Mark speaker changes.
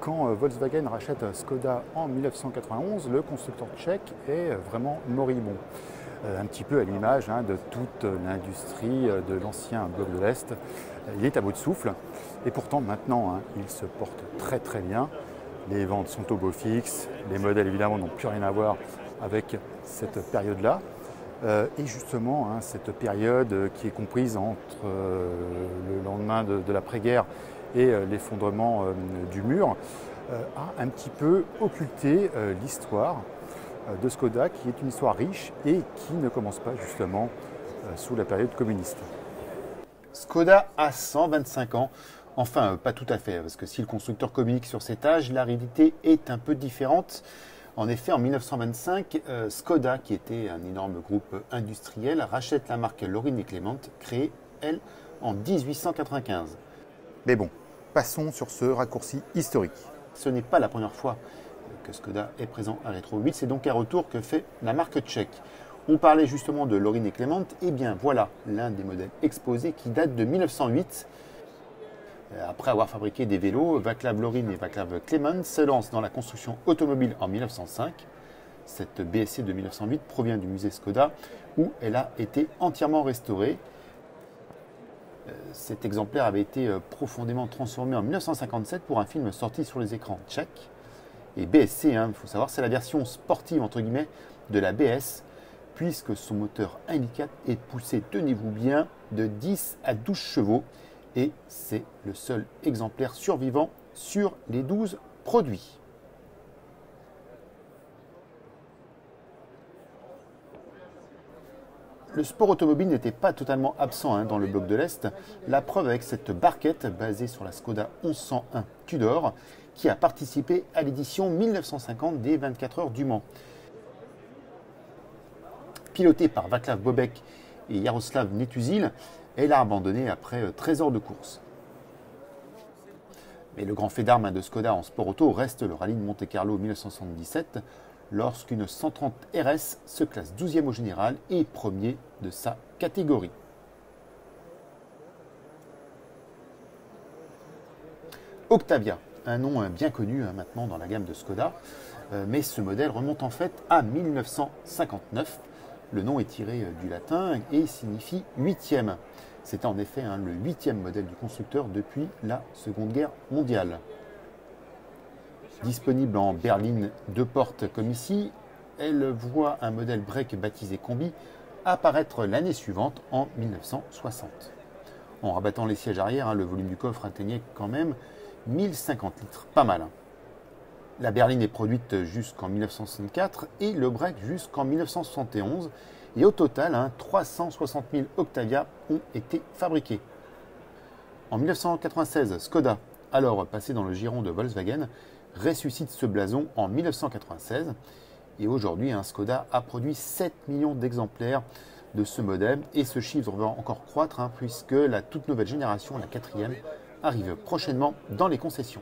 Speaker 1: quand Volkswagen rachète Skoda en 1991, le constructeur tchèque est vraiment moribond. Un petit peu à l'image de toute l'industrie de l'ancien bloc de l'Est. Il est à bout de souffle et pourtant maintenant il se porte très très bien. Les ventes sont au beau fixe, les modèles évidemment n'ont plus rien à voir avec cette période-là. Et justement, cette période qui est comprise entre le lendemain de l'après-guerre et l'effondrement du mur, a un petit peu occulté l'histoire de Skoda, qui est une histoire riche et qui ne commence pas justement sous la période communiste.
Speaker 2: Skoda a 125 ans. Enfin, pas tout à fait, parce que si le constructeur communique sur cet âge, la réalité est un peu différente. En effet, en 1925, Skoda, qui était un énorme groupe industriel, rachète la marque Lorin et Clement, créée, elle, en 1895.
Speaker 1: Mais bon, passons sur ce raccourci historique.
Speaker 2: Ce n'est pas la première fois que Skoda est présent à Retro 8, c'est donc un retour que fait la marque tchèque. On parlait justement de Lorin et Clement, et bien voilà l'un des modèles exposés qui date de 1908. Après avoir fabriqué des vélos, Václav Lorin et Václav Clement se lancent dans la construction automobile en 1905. Cette BSC de 1908 provient du musée Skoda où elle a été entièrement restaurée. Cet exemplaire avait été profondément transformé en 1957 pour un film sorti sur les écrans tchèques. Et BSC, il faut savoir, c'est la version sportive entre guillemets de la BS, puisque son moteur 1,4 est poussé, tenez-vous bien, de 10 à 12 chevaux. Et c'est le seul exemplaire survivant sur les 12 produits. Le sport automobile n'était pas totalement absent dans le bloc de l'Est. La preuve avec cette barquette basée sur la Skoda 1101 Tudor qui a participé à l'édition 1950 des 24 heures du Mans. Pilotée par Václav Bobek et Jaroslav Netuzil, elle a abandonné après 13 heures de course. Mais le grand fait d'armes de Skoda en sport auto reste le rallye de Monte-Carlo 1977, lorsqu'une 130 RS se classe 12e au général et premier de sa catégorie. Octavia, un nom bien connu maintenant dans la gamme de Skoda, mais ce modèle remonte en fait à 1959. Le nom est tiré du latin et signifie 8e. C'était en effet le 8e modèle du constructeur depuis la Seconde Guerre mondiale. Disponible en berline 2 portes comme ici, elle voit un modèle break baptisé Combi apparaître l'année suivante en 1960. En rabattant les sièges arrière, le volume du coffre atteignait quand même 1050 litres, pas mal. La berline est produite jusqu'en 1964 et le break jusqu'en 1971. Et au total, 360 000 Octavia ont été fabriqués. En 1996, Skoda, alors passé dans le giron de Volkswagen, ressuscite ce blason en 1996. Et aujourd'hui, Skoda a produit 7 millions d'exemplaires de ce modèle. Et ce chiffre va encore croître puisque la toute nouvelle génération, la 4e, arrive prochainement dans les concessions.